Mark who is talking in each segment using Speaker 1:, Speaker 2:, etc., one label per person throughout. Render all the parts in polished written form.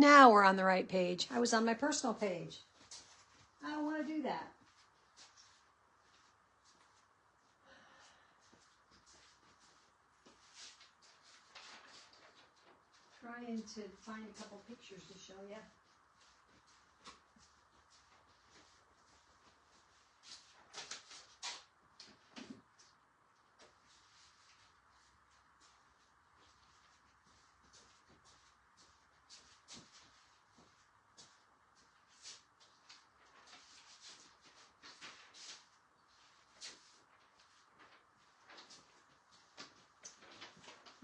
Speaker 1: Now we're on the right page. I was on my personal page. I don't want to do that. Trying to find a couple pictures to show you.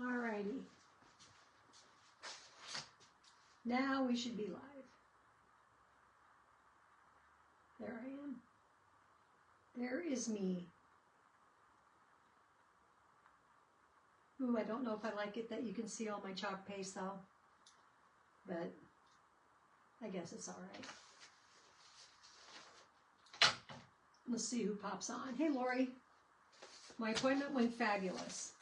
Speaker 1: Alrighty. Now we should be live. There I am. There is me. Ooh, I don't know if I like it that you can see all my chalk paste though, but I guess it's all right. Let's see who pops on. Hey, Lori. My appointment went fabulous.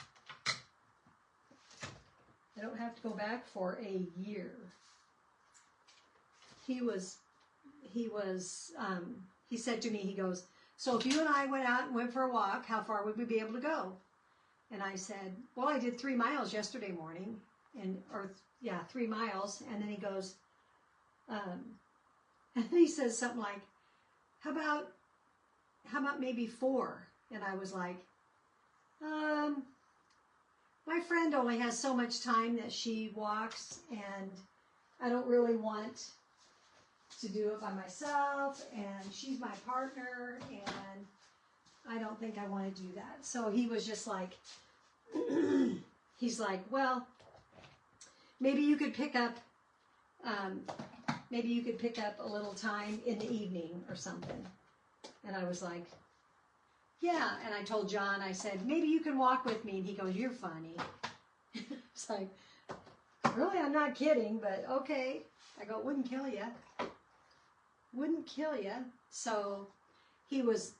Speaker 1: I don't have to go back for a year. He said to me, he goes, so if you and I went out and went for a walk, how far would we be able to go? And I said, well, I did 3 miles yesterday morning, 3 miles. And then he goes, and he says something like, how about maybe 4? And I was like, my friend only has so much time that she walks, and I don't really want to do it by myself, and she's my partner, and I don't think I want to do that. So he was just like, he's like, well, maybe you could pick up a little time in the evening or something. And I was like, yeah. And I told John, I said, maybe you can walk with me. And he goes, you're funny. It's like, really, I'm not kidding, but okay. I go, wouldn't kill you. Wouldn't kill you. So he was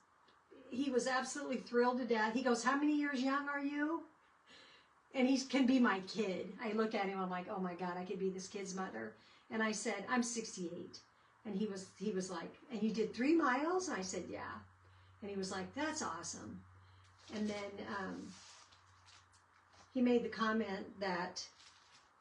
Speaker 1: absolutely thrilled to death. He goes, how many years young are you? And he can be my kid. I look at him, I'm like, oh my God, I could be this kid's mother. And I said, I'm 68. And he was like, and you did 3 miles? And I said, yeah. And he was like, that's awesome. And then he made the comment that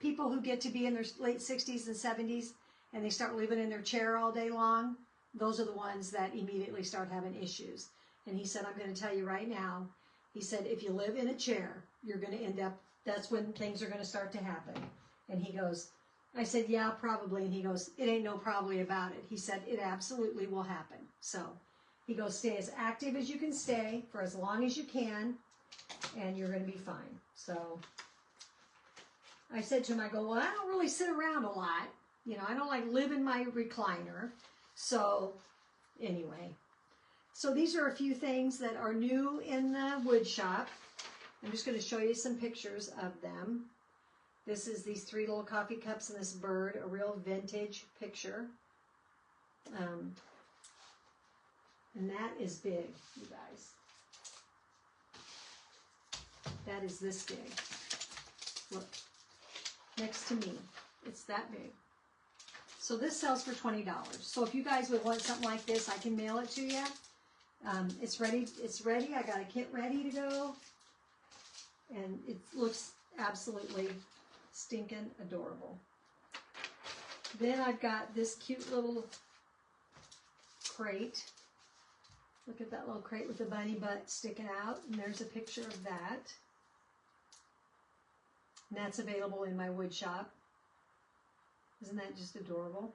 Speaker 1: people who get to be in their late 60s and 70s and they start living in their chair all day long, those are the ones that immediately start having issues. And he said, I'm going to tell you right now, he said, if you live in a chair, you're going to end up, that's when things are going to start to happen. And he goes, I said, yeah, probably. And he goes, it ain't no probably about it. He said, it absolutely will happen. So he goes, stay as active as you can stay for as long as you can, and you're going to be fine. So I said to him, I go, well, I don't really sit around a lot. You know, I don't like live in my recliner. So anyway, so these are a few things that are new in the wood shop. I'm just going to show you some pictures of them. This is these 3 little coffee cups and this bird, a real vintage picture. And that is big, you guys. That is this big. Look, next to me, it's that big. So this sells for $20. So if you guys would want something like this, I can mail it to you. It's ready. It's ready. I got a kit ready to go. And it looks absolutely stinking adorable. Then I've got this cute little crate. Look at that little crate with the bunny butt sticking out. And there's a picture of that. And that's available in my wood shop. Isn't that just adorable?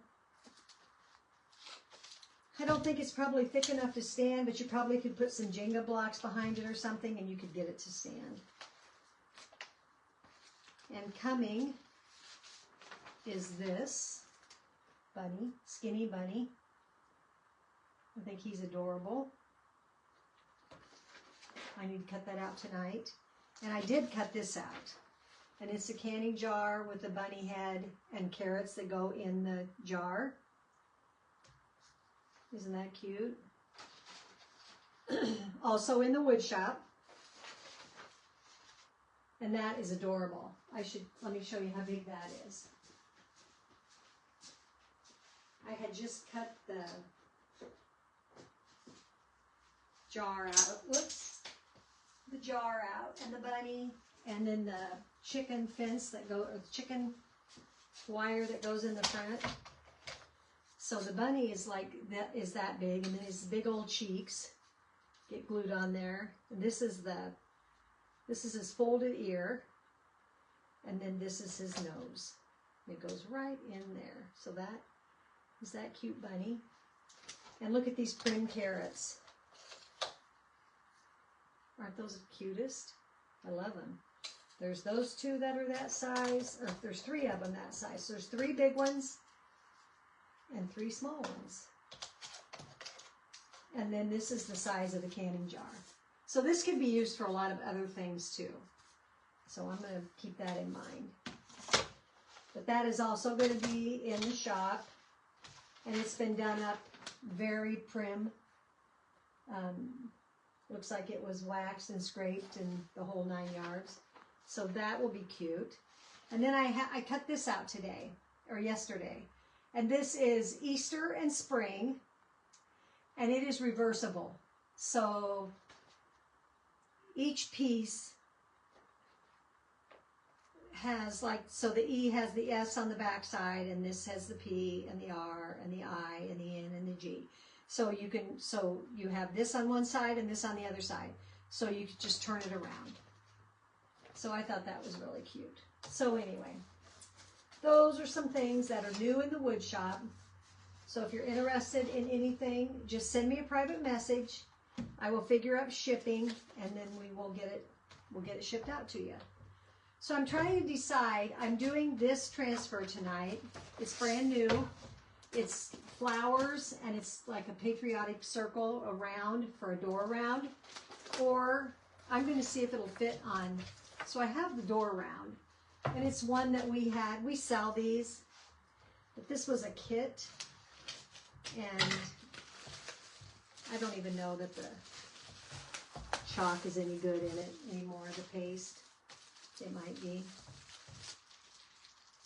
Speaker 1: I don't think it's probably thick enough to stand, but you probably could put some Jenga blocks behind it or something and you could get it to stand. And coming is this bunny, skinny bunny. I think he's adorable. I need to cut that out tonight. And I did cut this out. And it's a canning jar with a bunny head and carrots that go in the jar. Isn't that cute? Also in the wood shop. And that is adorable. Let me show you how big that is. I had just cut the jar out. Whoops. The jar out, and the bunny, and then the chicken fence that go, or the chicken wire that goes in the front. So the bunny is like that big, and then his big old cheeks get glued on there. And this is his folded ear, and then this is his nose. It goes right in there. So that is that cute bunny. And look at these prim carrots. Aren't those the cutest? I love them. There's those two that are that size, or there's 3 of them that size. So there's 3 big ones and 3 small ones. And then this is the size of the canning jar. So this could be used for a lot of other things too. So I'm going to keep that in mind. But that is also going to be in the shop. And it's been done up very prim. Looks like it was waxed and scraped and the whole 9 yards. So that will be cute. And then I cut this out today, or yesterday. And this is Easter and Spring. And it is reversible. So each piece has like, so the E has the S on the back side, and this has the P and the R and the I and the N and the G. So you have this on one side and this on the other side. So you could just turn it around. So I thought that was really cute. So anyway, those are some things that are new in the wood shop. So if you're interested in anything, just send me a private message. I will figure out shipping, and then we'll get it shipped out to you. So I'm trying to decide. I'm doing this transfer tonight. It's brand new. It's flowers, and it's like a patriotic circle around for a door round. Or I'm going to see if it'll fit on. So I have the door round, and it's one that we sell these, but this was a kit, and I don't even know that the chalk is any good in it anymore, the paste. It might be.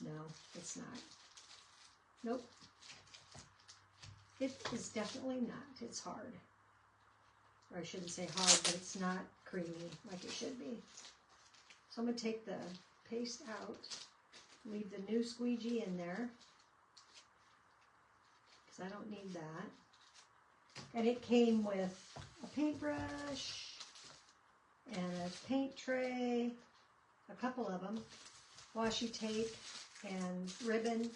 Speaker 1: No, it's not. Nope. It is definitely not. It's hard. Or I shouldn't say hard, but it's not creamy like it should be. So I'm going to take the paste out, leave the new squeegee in there, because I don't need that. And it came with a paintbrush and a paint tray, a couple of them, washi tape and ribbon,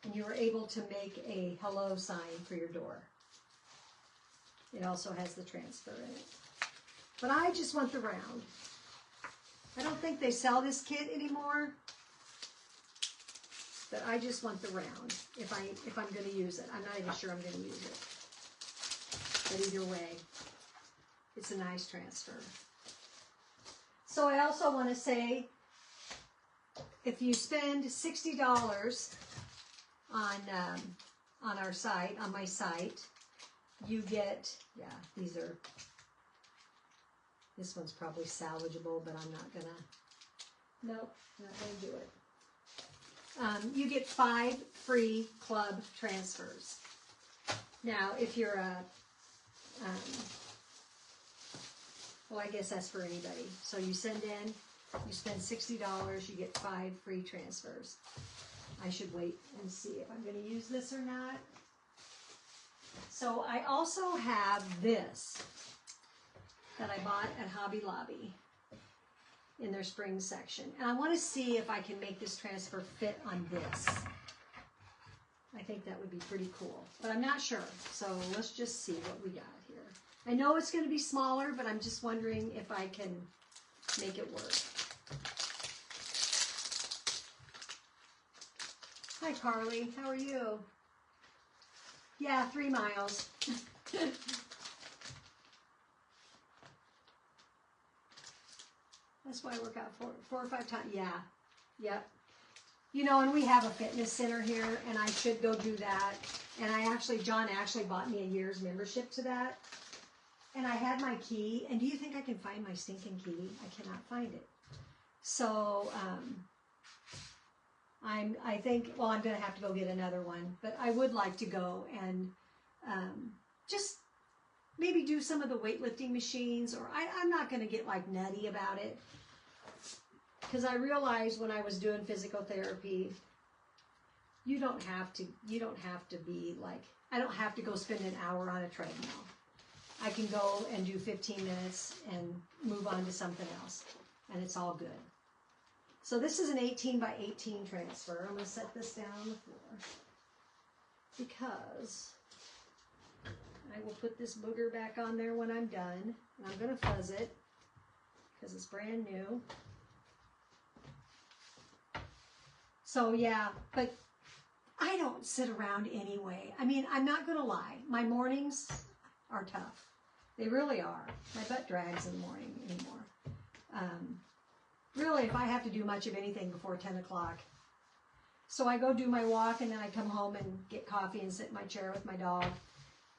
Speaker 1: and you were able to make a hello sign for your door. It also has the transfer in it. But I just want the round. I don't think they sell this kit anymore, but I just want the round if I'm going to use it. I'm not even sure I'm going to use it. But either way, it's a nice transfer. So I also want to say, if you spend $60 on our site, on my site, you get, yeah, this one's probably salvageable, but I'm not gonna, nope, not gonna do it. You get 5 free club transfers. Now, if you're well, I guess that's for anybody. So you send in, you spend $60, you get 5 free transfers. I should wait and see if I'm going to use this or not. So I also have this that I bought at Hobby Lobby in their spring section. And I want to see if I can make this transfer fit on this. I think that would be pretty cool. But I'm not sure. So let's just see what we got here. I know it's going to be smaller, but I'm just wondering if I can make it work. Hi, Carly. How are you? Yeah, 3 miles. That's why I work out 4 or 5 times. Yeah. Yep. You know, and we have a fitness center here, and I should go do that. And John actually bought me a year's membership to that. And I had my key, and do you think I can find my stinking key? I cannot find it. So, I think, well, I'm going to have to go get another one, but I would like to go and just maybe do some of the weightlifting machines, or I'm not going to get like nutty about it, because I realized when I was doing physical therapy, you don't have to be like, I don't have to go spend an hour on a treadmill. I can go and do 15 minutes and move on to something else, and it's all good. So this is an 18 by 18 transfer. I'm going to set this down on the floor because I will put this booger back on there when I'm done, and I'm going to fuzz it because it's brand new. So yeah, but I don't sit around anyway. I mean, I'm not going to lie. My mornings are tough. They really are. My butt drags in the morning anymore. Really, if I have to do much of anything before 10 o'clock. So I go do my walk, and then I come home and get coffee and sit in my chair with my dog,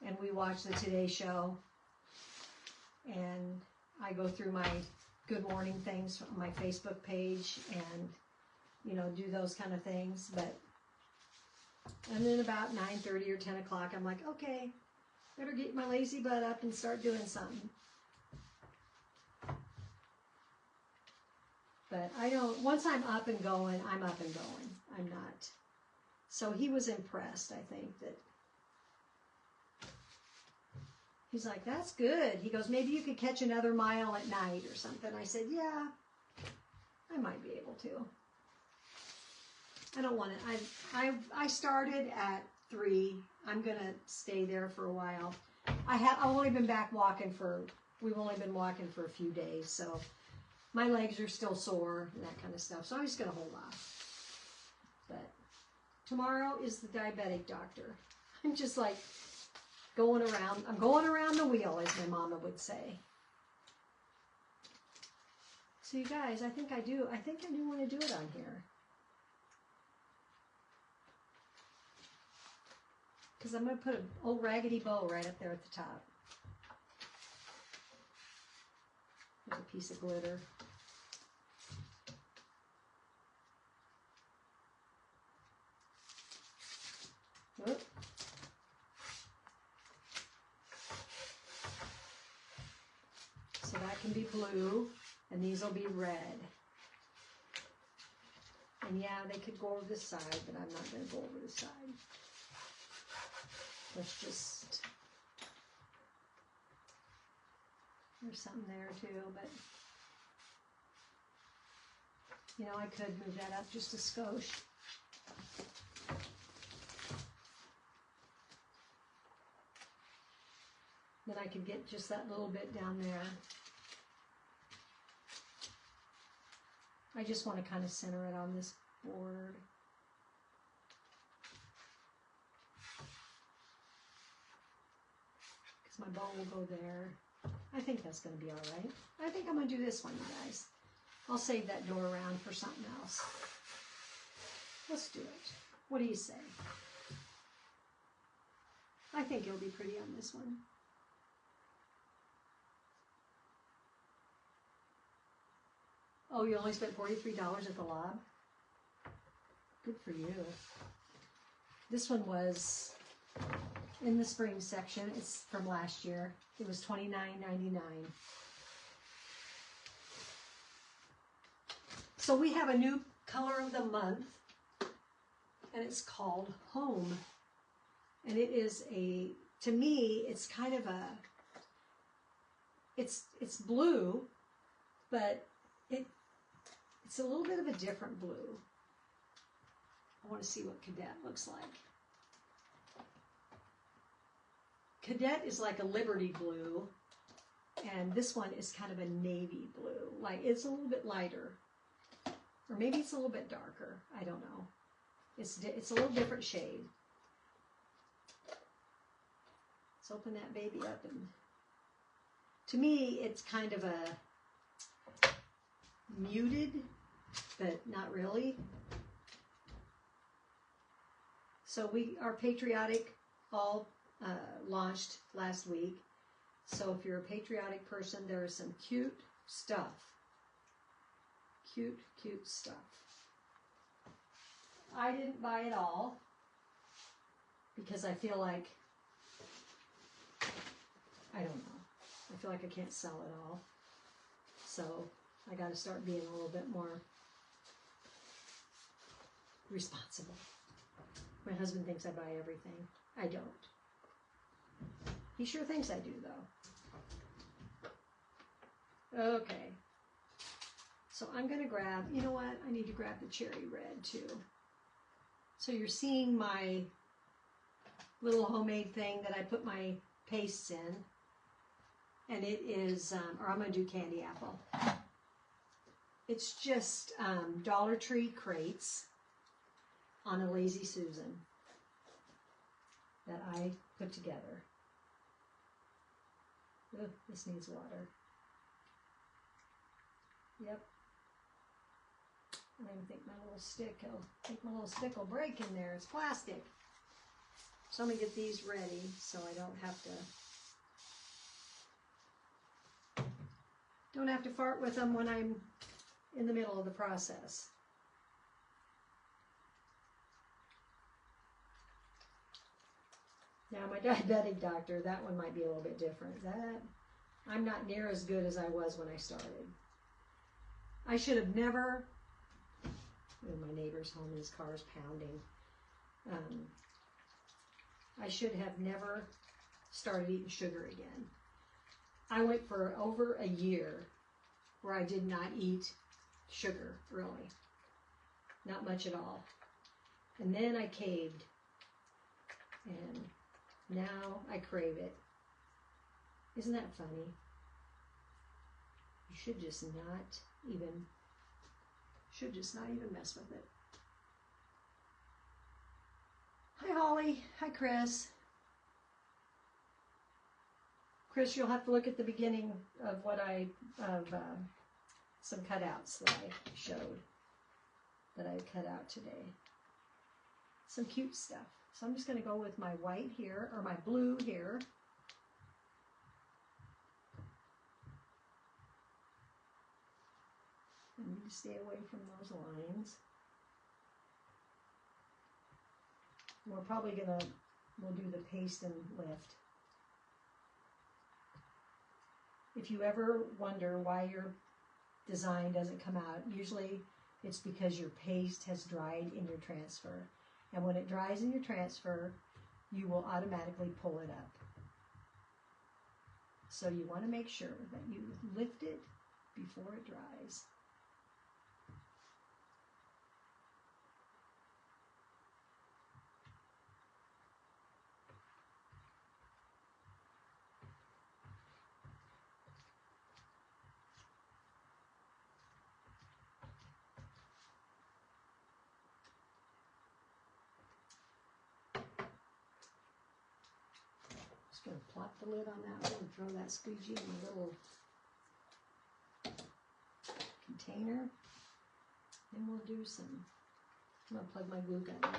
Speaker 1: and we watch the Today Show. And I go through my good morning things on my Facebook page and, you know, do those kind of things. And then about 9:30 or 10 o'clock, I'm like, okay, better get my lazy butt up and start doing something. But I don't, once I'm up and going, I'm up and going. I'm not. So he was impressed, I think, that he's like, that's good. He goes, maybe you could catch another mile at night or something. I said, yeah, I might be able to. I don't want to. I started at 3. I'm going to stay there for a while. I've only been back walking we've only been walking for a few days, so my legs are still sore and that kind of stuff. So I'm just going to hold off. But tomorrow is the diabetic doctor. I'm just like going around. I'm going around the wheel, as my mama would say. So you guys, I think I do want to do it on here. Because I'm going to put an old raggedy bow right up there at the top. There's a piece of glitter. Whoop. So that can be blue, and these will be red. And yeah, they could go over the side, but I'm not going to go over the side. Let's just, there's something there too, but, you know, I could move that up just a skosh. Then I could get just that little bit down there. I just want to kind of center it on this board. My bow will go there. I think that's going to be all right. I think I'm going to do this one, you guys. I'll save that door around for something else. Let's do it. What do you say? I think it'll be pretty on this one. Oh, you only spent $43 at the Lob? Good for you. This one was in the spring section. It's from last year. It was $29.99. So we have a new color of the month, and it's called Home. And it is to me, it's kind of it's blue, but it's a little bit of a different blue. I want to see what Cadet looks like. Cadet is like a Liberty blue, and this one is kind of a navy blue. Like, it's a little bit lighter, or maybe it's a little bit darker. I don't know. It's a little different shade. Let's open that baby up, and to me, it's kind of a muted, but not really. So our patriotic all launched last week. So if you're a patriotic person, there is some cute stuff. Cute, cute stuff. I didn't buy it all because I feel like, I don't know, I feel like I can't sell it all. So I got to start being a little bit more responsible. My husband thinks I buy everything. I don't. He sure thinks I do, though. Okay. So I'm going to grab, you know what? I need to grab the cherry red, too. So you're seeing my little homemade thing that I put my pastes in. And it is, or I'm going to do candy apple. It's just Dollar Tree crates on a Lazy Susan that I put together. Ugh, this needs water. Yep. I don't even think my little stick will break in there. It's plastic. So I'm going to get these ready so I don't have to fart with them when I'm in the middle of the process. Now my diabetic doctor, that one might be a little bit different. I'm not near as good as I was when I started. I should have never, my neighbor's home, his car's pounding. I should have never started eating sugar again. I went for over a year where I did not eat sugar, really. Not much at all. And then I caved. And now I crave it. Isn't that funny? You should just not even mess with it. Hi, Holly. Hi, Chris. Chris, you'll have to look at the beginning of some cutouts that I showed, that I cut out today. Some cute stuff. So I'm just going to go with my white here, or my blue here. I need to stay away from those lines. We're probably we'll do the paste and lift. If you ever wonder why your design doesn't come out, usually it's because your paste has dried in your transfer. And when it dries in your transfer, you will automatically pull it up. So you want to make sure that you lift it before it dries. Just going to plop the lid on that one and throw that squeegee in my little container. Then we'll do some, I'm going to plug my glue gun in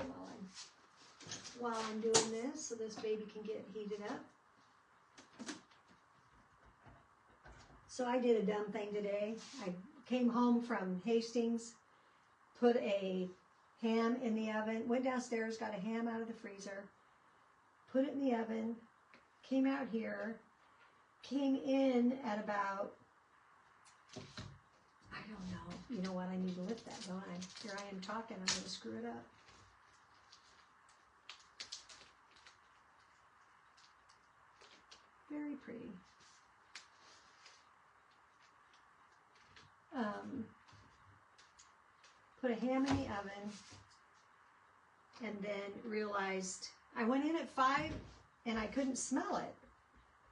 Speaker 1: while I'm doing this so this baby can get heated up. So I did a dumb thing today. I came home from Hastings, put a ham in the oven, went downstairs, got a ham out of the freezer, put it in the oven, came out here, came in at about, I don't know. You know what? I need to lift that, don't I? Here I am talking. I'm going to screw it up. Very pretty. Put a ham in the oven and then realized I went in at 5 and I couldn't smell it.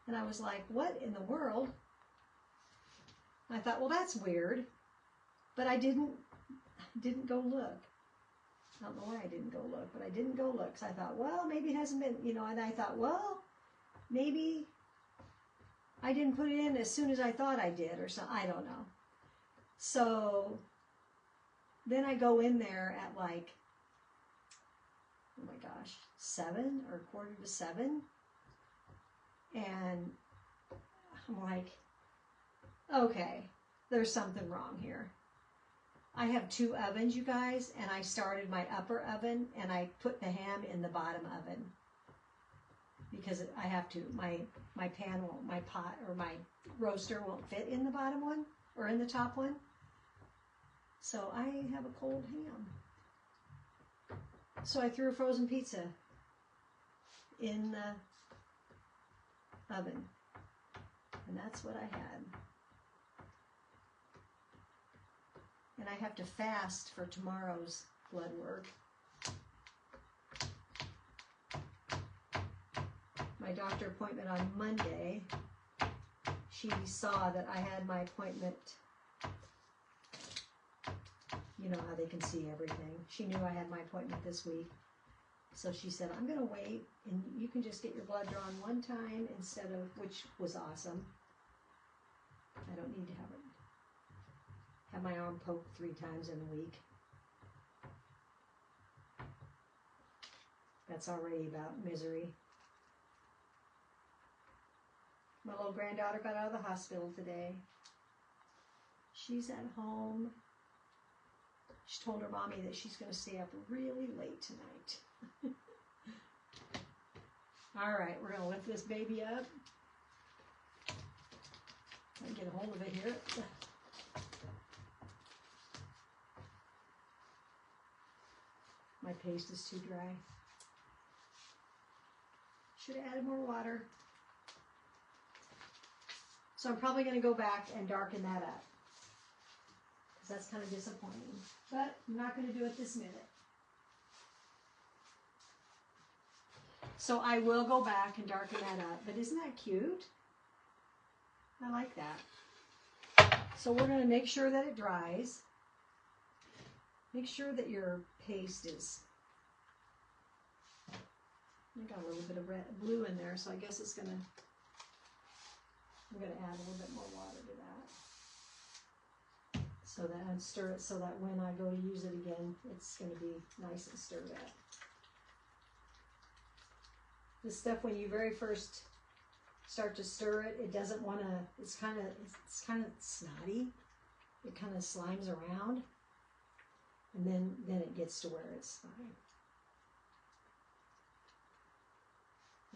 Speaker 1: And I was like, what in the world? I thought, well, that's weird. But I didn't go look. I don't know why I didn't go look, but I didn't go look. So I thought, well, maybe it hasn't been, and I thought, well, maybe I didn't put it in as soon as I thought I did or something. I don't know. So then I go in there at like, oh my gosh, 7 or 6:45. And I'm like, okay, there's something wrong here. I have 2 ovens, you guys, and I started my upper oven and I put the ham in the bottom oven because I have to. My pan won't, my pot or my roaster won't fit in the bottom one or in the top one. So I have a cold ham. So I threw a frozen pizza in the oven, and that's what I had. And I have to fast for tomorrow's blood work. My doctor appointment on Monday, she saw that I had my appointment. You know how they can see everything. She knew I had my appointment this week. So she said, I'm going to wait, and you can just get your blood drawn one time instead of, which was awesome. I don't need to have my arm poked 3 times in a week. That's already about misery. My little granddaughter got out of the hospital today. She's at home. She told her mommy that she's going to stay up really late tonight. All right, we're going to lift this baby up. I get a hold of it here. My paste is too dry. Should have added more water. So I'm probably going to go back and darken that up, because that's kind of disappointing. But I'm not going to do it this minute. So I will go back and darken that up. But isn't that cute? I like that. So we're going to make sure that it dries. Make sure that your paste is, I got a little bit of red, blue in there, so I guess it's gonna, I'm gonna add a little bit more water to that. So that, and stir it so that when I go to use it again, it's gonna be nice and stirred up. This stuff, when you very first start to stir it, it doesn't wanna, it's kind of snotty. It kind of slimes around. And then it gets to where it's fine.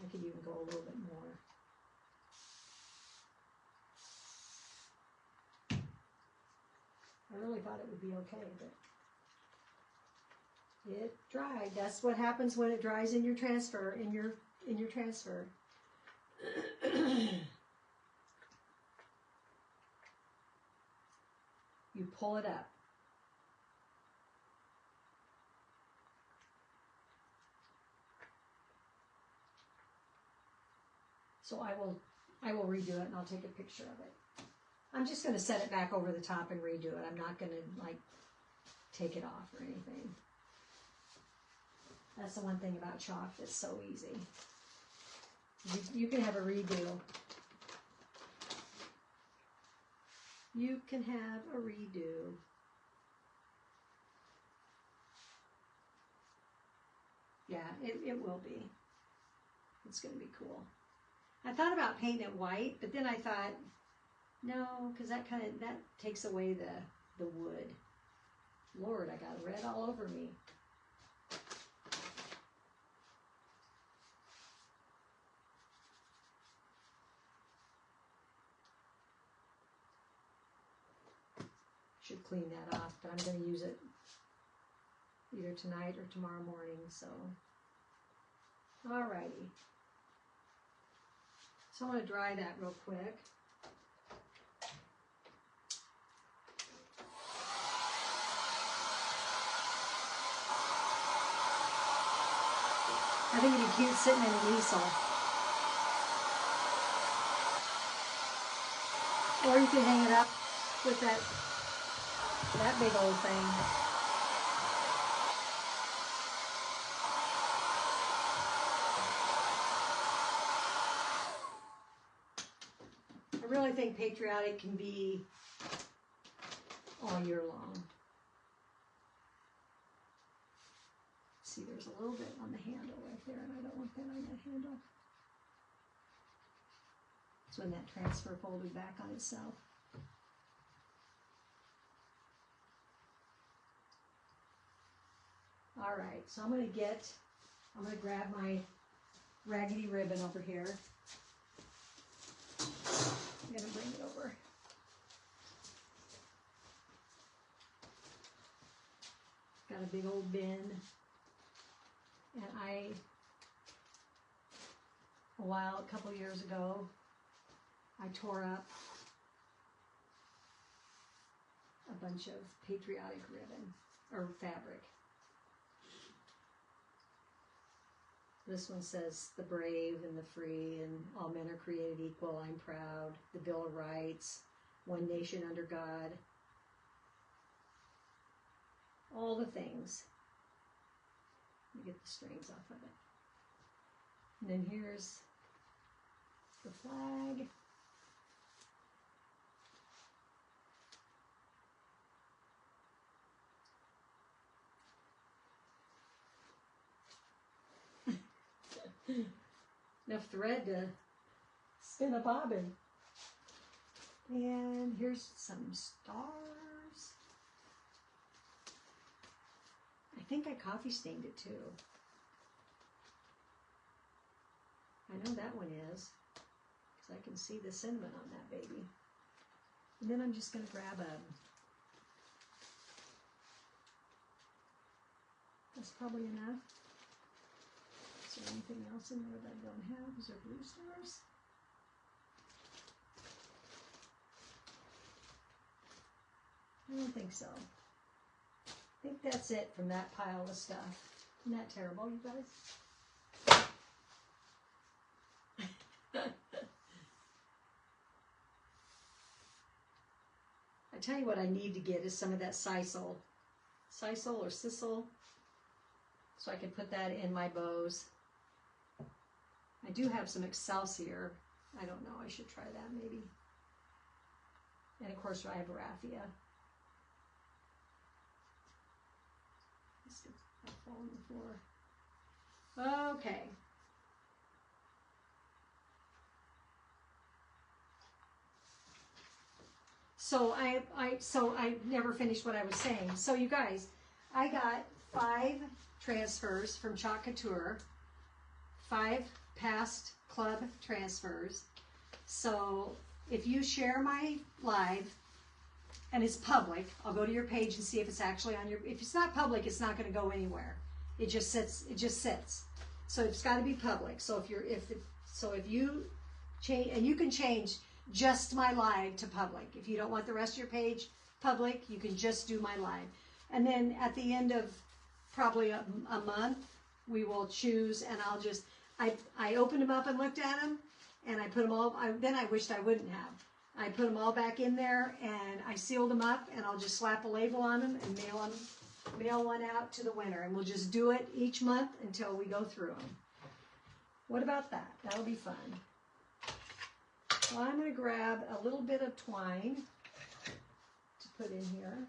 Speaker 1: I could even go a little bit more. I really thought it would be okay, but it dried. That's what happens when it dries in your transfer, in your transfer. You pull it up. So I will redo it, and I'll take a picture of it. I'm just going to set it back over the top and redo it. I'm not going to like take it off or anything. That's the one thing about chalk that's so easy. You can have a redo. You can have a redo. Yeah, it will be. It's going to be cool. I thought about painting it white, but then I thought, no, because that takes away the wood. Lord, I got red all over me. Should clean that off, but I'm going to use it either tonight or tomorrow morning, so. Alrighty. So I'm going to dry that real quick. I think it'd be cute sitting in an easel. Or you can hang it up with that big old thing. I really think patriotic can be all year long. See, there's a little bit on the handle right there, and I don't want that on that handle. It's when that transfer folded back on itself. All right, so I'm going to grab my raggedy ribbon over here. I'm going to bring it over. Got a big old bin. And a couple years ago, I tore up a bunch of patriotic ribbon, or fabric. This one says, the brave and the free, and all men are created equal, I'm proud, the Bill of Rights, one nation under God, all the things. Let me get the strings off of it. And then here's the flag. Enough thread to spin a bobbin. And here's some stars. I think I coffee stained it too. I know that one is, because I can see the cinnamon on that baby. And then I'm just going to grab that's probably enough. Is there anything else in there that I don't have? Is there blue stars? I don't think so. I think that's it from that pile of stuff. Isn't that terrible, you guys? I tell you what I need to get is some of that sisal or sisal, so I can put that in my bows. I do have some excelsior. I don't know, I should try that maybe. And of course I have raffia. This could fall on the floor. Okay. So I never finished what I was saying. So you guys, I got 5 transfers from Chalk Couture, 5 past club transfers. So if you share my live and it's public, I'll go to your page and see if it's actually on your, if it's not public, it's not going to go anywhere. It just sits, So it's got to be public. So if you change, and you can change just my live to public. If you don't want the rest of your page public, you can just do my live. And then at the end of probably a month, we will choose, and I'll just, I opened them up and looked at them, and I put them all, then I wished I wouldn't have. I put them all back in there, and I sealed them up, and I'll just slap a label on them and mail one out to the winner. And we'll just do it each month until we go through them. What about that? That'll be fun. So I'm going to grab a little bit of twine to put in here.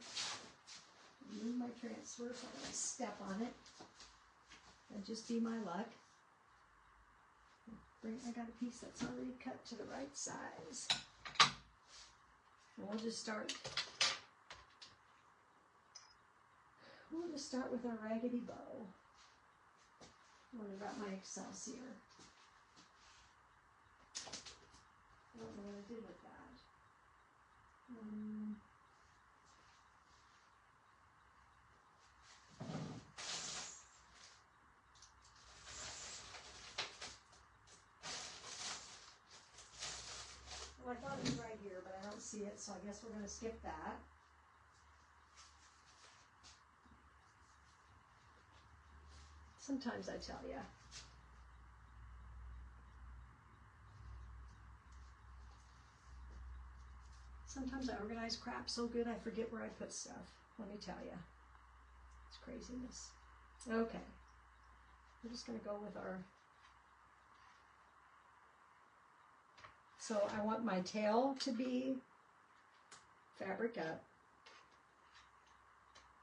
Speaker 1: Move my transfer so I don't step on it. That'd just be my luck. I got a piece that's already cut to the right size. And we'll just start with our raggedy bow. What about my excelsior? I don't know what I did with that. Well, I thought it was right here, but I don't see it, so I guess we're going to skip that. Sometimes I tell you. Sometimes I organize crap so good I forget where I put stuff. Let me tell you. It's craziness. Okay. We're just going to go with our... So I want my tail to be fabric up.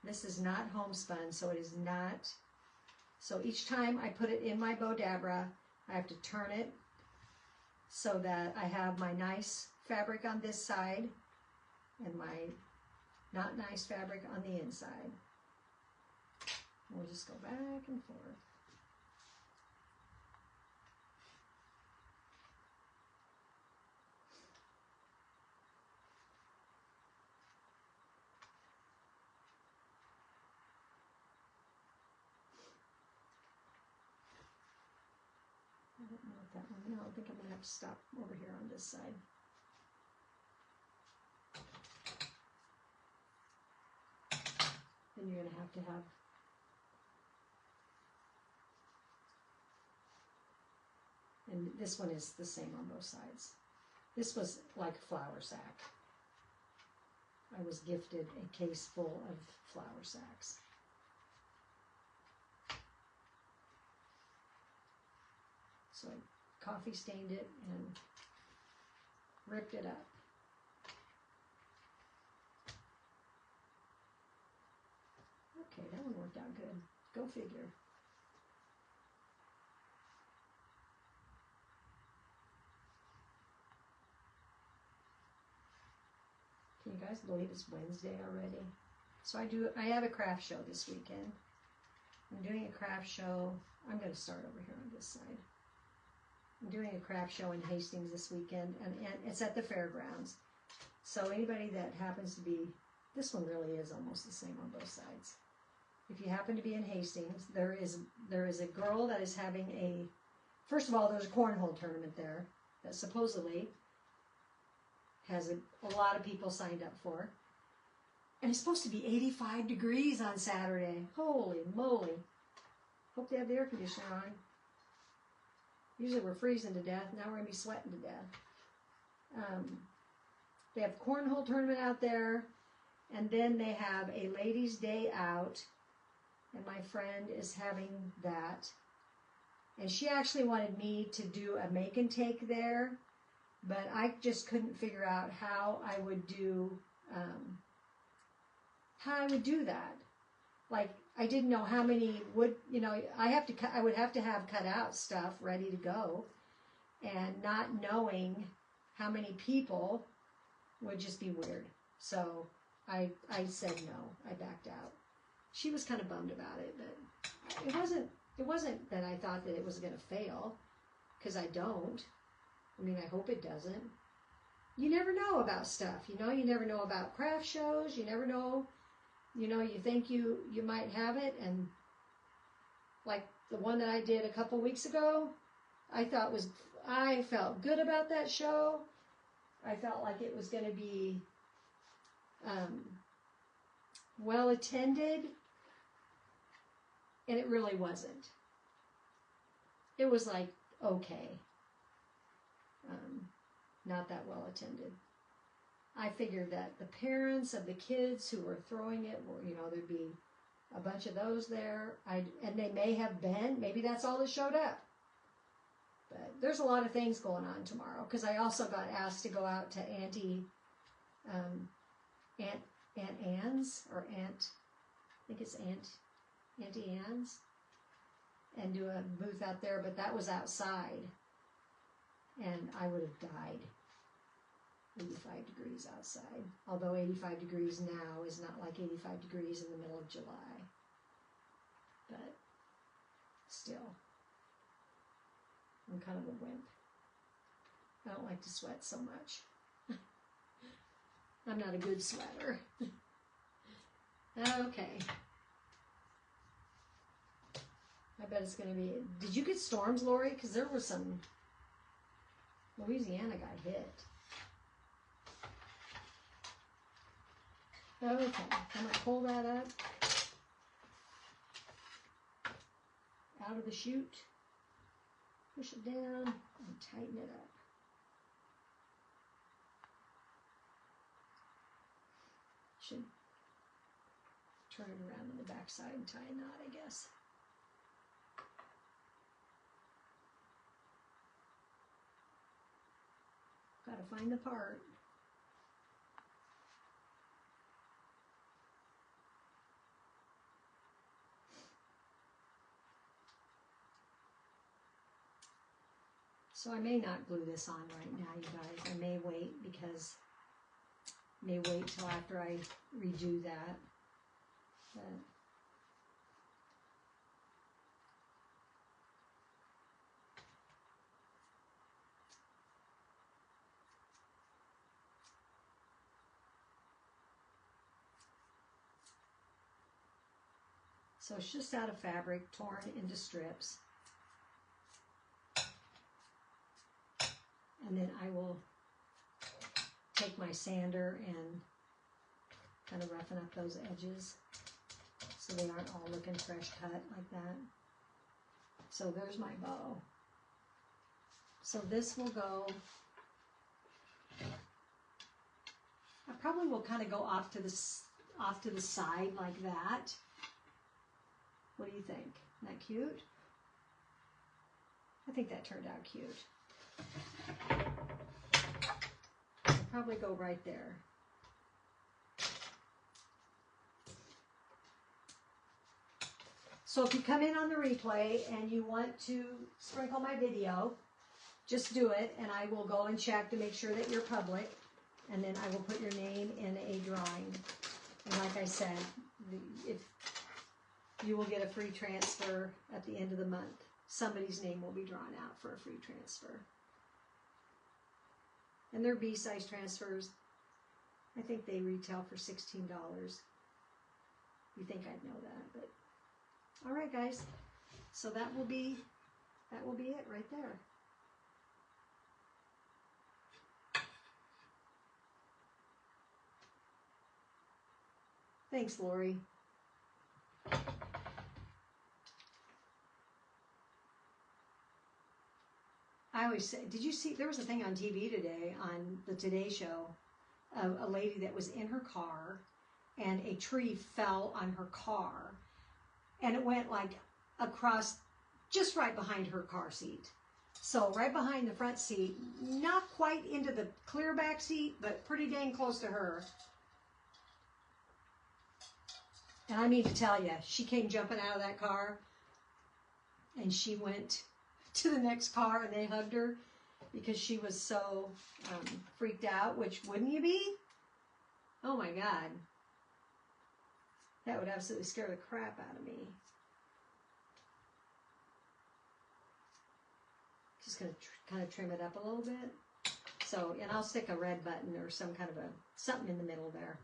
Speaker 1: This is not homespun, so it is not... So each time I put it in my Bodabra, I have to turn it so that I have my nice fabric on this side and my not nice fabric on the inside. We'll just go back and forth. I don't know if that one, no, I think I'm going to have to stop over here on this side. Then you're going to have, and this one is the same on both sides. This was like a flour sack. I was gifted a case full of flour sacks. So I coffee stained it and ripped it up. Okay, that one worked out good. Go figure. Can you guys believe it's Wednesday already? So I have a craft show this weekend. I'm doing a craft show. I'm going to start over here on this side. I'm doing a craft show in Hastings this weekend, and it's at the fairgrounds. So anybody that happens to be, this one really is almost the same on both sides. If you happen to be in Hastings, there is a girl that is having a, first of all, there's a cornhole tournament there that supposedly has a lot of people signed up for. And it's supposed to be 85 degrees on Saturday. Holy moly. Hope they have the air conditioner on. Usually we're freezing to death. Now we're going to be sweating to death. They have cornhole tournament out there. And then they have a ladies' day out. And my friend is having that. And she actually wanted me to do a make and take there. But I just couldn't figure out how I would do that. Like, I didn't know how many would, I would have to have cut out stuff ready to go, and not knowing how many people would just be weird. So I said no. I backed out. She was kind of bummed about it, but it wasn't that I thought that it was going to fail, because I don't. I mean, I hope it doesn't. You never know about stuff, you never know about craft shows, you never know, you think you might have it, and like the one that I did a couple weeks ago, I felt good about that show. I felt like it was going to be well attended, and it really wasn't. It was like, okay. Not that well attended. I figured that the parents of the kids who were throwing it, there'd be a bunch of those there. And they may have been, maybe that's all that showed up. But there's a lot of things going on tomorrow, because I also got asked to go out to Aunt Anne's, or Auntie Anne's, and do a booth out there, but that was outside. And I would have died. 85 degrees outside. Although 85 degrees now is not like 85 degrees in the middle of July. But still, I'm kind of a wimp. I don't like to sweat so much. I'm not a good sweater. Okay. I bet it's going to be... Did you get storms, Lori? Because there was some... Louisiana got hit. Okay, I'm going to pull that up out of the chute, push it down, and tighten it up. Should turn it around on the back side and tie a knot, I guess. Gotta find the part. So I may not glue this on right now, you guys. I may wait, because may wait till after I redo that. But So it's just out of fabric, torn into strips. And then I will take my sander and kind of roughen up those edges so they aren't all looking fresh cut like that. So there's my bow. So this will go, I probably will kind of go off to the side like that. What do you think? Isn't that cute? I think that turned out cute. I'll probably go right there. So if you come in on the replay and you want to sprinkle my video, just do it, and I will go and check to make sure that you're public, and then I will put your name in a drawing. And like I said, if you will get a free transfer at the end of the month. Somebody's name will be drawn out for a free transfer. And they're B-size transfers. I think they retail for $16. You think I'd know that, but all right, guys. So that will be it right there. Thanks, Lori. I always say, did you see, there was a thing on TV today, on the Today Show, a lady that was in her car, and a tree fell on her car, and it went like across, just right behind her car seat. So right behind the front seat, not quite into the clear back seat, but pretty dang close to her. And I mean to tell you, she came jumping out of that car, and she went to the next car, and they hugged her because she was so freaked out, which wouldn't you be? Oh my God. That would absolutely scare the crap out of me. Just going to kind of trim it up a little bit. So, and I'll stick a red button or some kind of something in the middle there.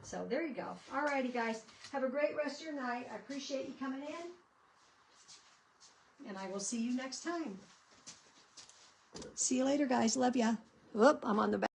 Speaker 1: So there you go. All righty, guys. Have a great rest of your night. I appreciate you coming in. And I will see you next time. See you later, guys. Love ya. Whoop, I'm on the back.